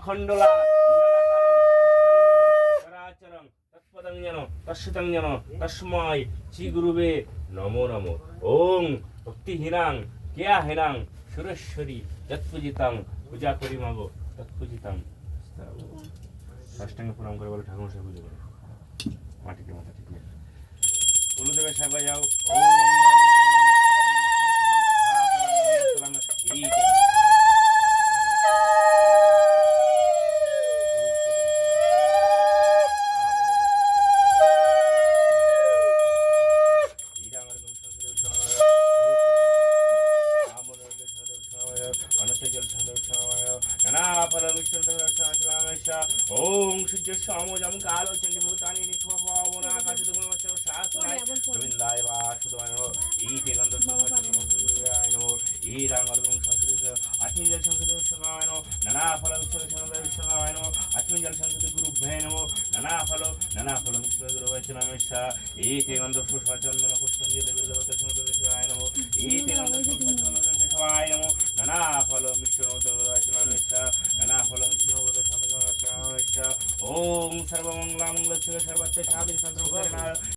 অখণ্ডলা চরাচরং তৎপদং যেন তস্যতং যেন তস্মৈ শ্রী গুরুবে নমো নমো। ওং ভক্তিহীনাং কেয়াহীনাং সুরেশ্বরী যৎপূজিতাং পূজা করি মাগো তৎপূজিতাং। সাষ্টাঙ্গে প্রণাম করে বলে ঠাকুর সাহেব পুজো করে মাটিতে মাথা টিপিয়ে গুরুদেবের সেবায় যাও। ওং সূর্য সমজম কালো চন্ডী ভূতানি নিখবনা কাশিত গুণমচ্ছর শাসনায় গোবিন্দায় বা সুতমায় ইতি গন্ধ সুতমায় নমো ই রাঙ্গর্গং সংস্কৃত আত্মজল সংস্কৃত বিশ্বমায় নমো নানা ফল মিশ্র সংস্কৃত বিশ্বমায় নমো আত্মজল সংস্কৃত গুরুভ্যে নমো নানা ফল মিশ্র গুরুভ্যে নমঃ ইতি গন্ধ সুচন্দন পুষ্পঞ্জলি বিল্লবত সংস্কৃত বিশ্বমায় নমো ইতি গন্ধ সুচন্দন বিশ্বমায় নমো নানা ফল মিশ্র গুরুভ্যে নমঃ নানা ফল মিশ্র গুরুভ্যে নমঃ। ওং সর্বমঙ্গলামঙ্গলং সর্বত্র সাধিকাং